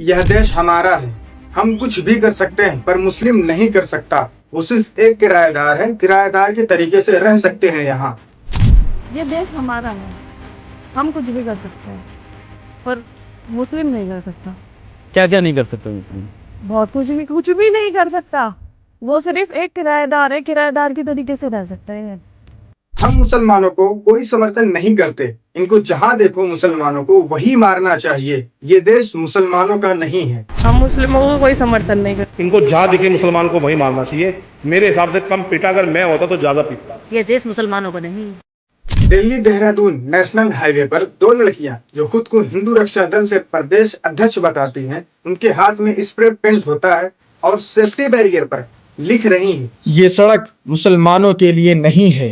यह देश हमारा है। हम कुछ भी कर सकते हैं पर मुस्लिम नहीं कर सकता। वो सिर्फ एक किराएदार है, किराएदार के तरीके से रह सकते हैं यहाँ। ये देश हमारा है, हम कुछ भी कर सकते हैं पर मुस्लिम नहीं कर सकता। क्या क्या नहीं कर सकते मुस्लिम? बहुत कुछ भी नहीं कर सकता। वो सिर्फ एक किराएदार है, किराएदार के तरीके से रह सकता है। हम मुसलमानों को कोई समर्थन नहीं करते। इनको जहाँ देखो मुसलमानों को वही मारना चाहिए। ये देश मुसलमानों का नहीं है। हम मुस्लिमों को कोई समर्थन नहीं करते। इनको जहाँ दिखे मुसलमान को वही मारना चाहिए। मेरे हिसाब से कम पीटा, अगर मैं होता तो ज्यादा पीटता। ये देश मुसलमानों को नहीं। दिल्ली देहरादून नेशनल हाईवे पर दो लड़कियां जो खुद को हिंदू रक्षा दल से प्रदेश अध्यक्ष बताती हैं, उनके हाथ में स्प्रे पेंट होता है और सेफ्टी बैरियर पर लिख रही हैं, ये सड़क मुसलमानों के लिए नहीं है।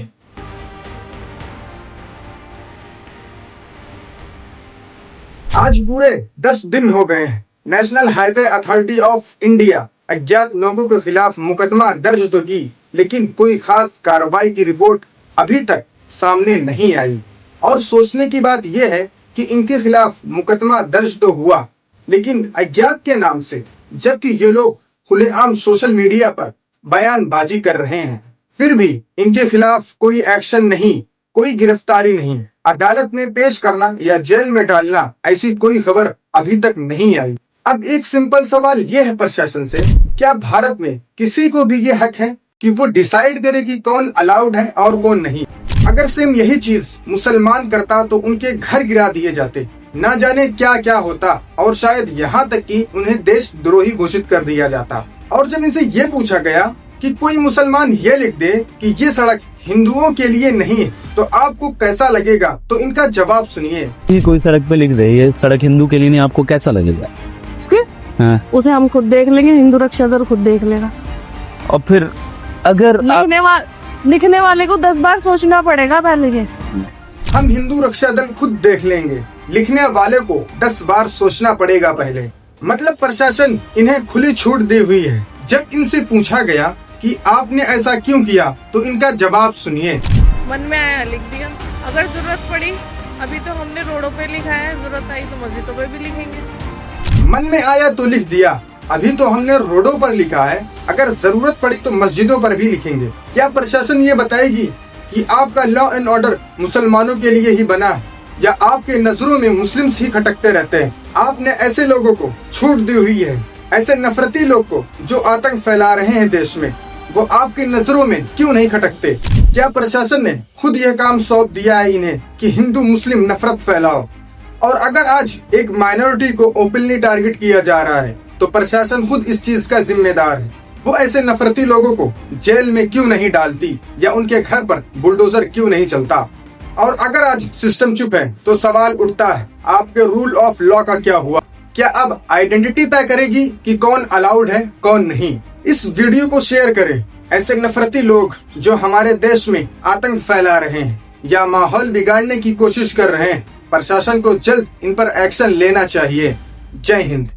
आज पूरे 10 दिन हो गए हैं। National highway authority of India अज्ञात लोगों के खिलाफ मुकदमा दर्ज तो की, लेकिन कोई खास कार्रवाई की रिपोर्ट अभी तक सामने नहीं आई। और सोचने की बात यह है कि इनके खिलाफ मुकदमा दर्ज तो हुआ, लेकिन अज्ञात के नाम से, जबकि ये लोग खुलेआम सोशल मीडिया पर बयानबाजी कर रहे हैं, फिर भी इनके खिलाफ कोई एक्शन नहीं, कोई गिरफ्तारी नहीं, अदालत में पेश करना या जेल में डालना, ऐसी कोई खबर अभी तक नहीं आई। अब एक सिंपल सवाल यह है प्रशासन से, क्या भारत में किसी को भी ये हक है कि वो डिसाइड करे कि कौन अलाउड है और कौन नहीं? अगर सेम यही चीज मुसलमान करता तो उनके घर गिरा दिए जाते, ना जाने क्या क्या होता, और शायद यहाँ तक कि उन्हें देशद्रोही घोषित कर दिया जाता। और जब इनसे ये पूछा गया कि कोई मुसलमान ये लिख दे कि ये सड़क हिंदुओं के लिए नहीं है, तो आपको कैसा लगेगा? तो इनका जवाब सुनिए। कोई सड़क पे लिख दे ये सड़क हिंदू के लिए नहीं, आपको कैसा लगेगा? हाँ। उसे हम खुद देख लेंगे, हिंदू रक्षा दल खुद देख लेगा। और फिर अगर लिखने वाले को 10 बार सोचना पड़ेगा पहले के। हम हिंदू रक्षा दल खुद देख लेंगे, लिखने वाले को 10 बार सोचना पड़ेगा पहले। मतलब प्रशासन इन्हें खुली छूट दी हुई है। जब इनसे पूछा गया कि आपने ऐसा क्यों किया, तो इनका जवाब सुनिए। मन में आया लिख दिया। अगर जरूरत पड़ी, अभी तो हमने रोडों पे लिखा है, जरूरत आई तो मस्जिदों पे भी लिखेंगे। मन में आया तो लिख दिया, अभी तो हमने रोडों पर लिखा है, अगर जरूरत पड़ी तो मस्जिदों पर भी लिखेंगे। क्या प्रशासन ये बताएगी कि आपका लॉ एंड ऑर्डर मुसलमानों के लिए ही बना है, या आपके नजरों में मुस्लिम्स ही खटकते रहते हैं? आपने ऐसे लोगों को छूट दी हुई है, ऐसे नफरती लोग को जो आतंक फैला रहे हैं देश में, वो आपकी नजरों में क्यों नहीं खटकते? क्या प्रशासन ने खुद यह काम सौंप दिया है इन्हें कि हिंदू मुस्लिम नफरत फैलाओ? और अगर आज एक माइनॉरिटी को ओपनली टारगेट किया जा रहा है, तो प्रशासन खुद इस चीज का जिम्मेदार है। वो ऐसे नफरती लोगों को जेल में क्यों नहीं डालती, या उनके घर पर बुलडोजर क्यों नहीं चलता? और अगर आज सिस्टम चुप है, तो सवाल उठता है, आपके रूल ऑफ लॉ का क्या हुआ? क्या अब आइडेंटिटी तय करेगी कि कौन अलाउड है कौन नहीं? इस वीडियो को शेयर करें। ऐसे नफरती लोग जो हमारे देश में आतंक फैला रहे हैं या माहौल बिगाड़ने की कोशिश कर रहे हैं, प्रशासन को जल्द इन पर एक्शन लेना चाहिए। जय हिंद।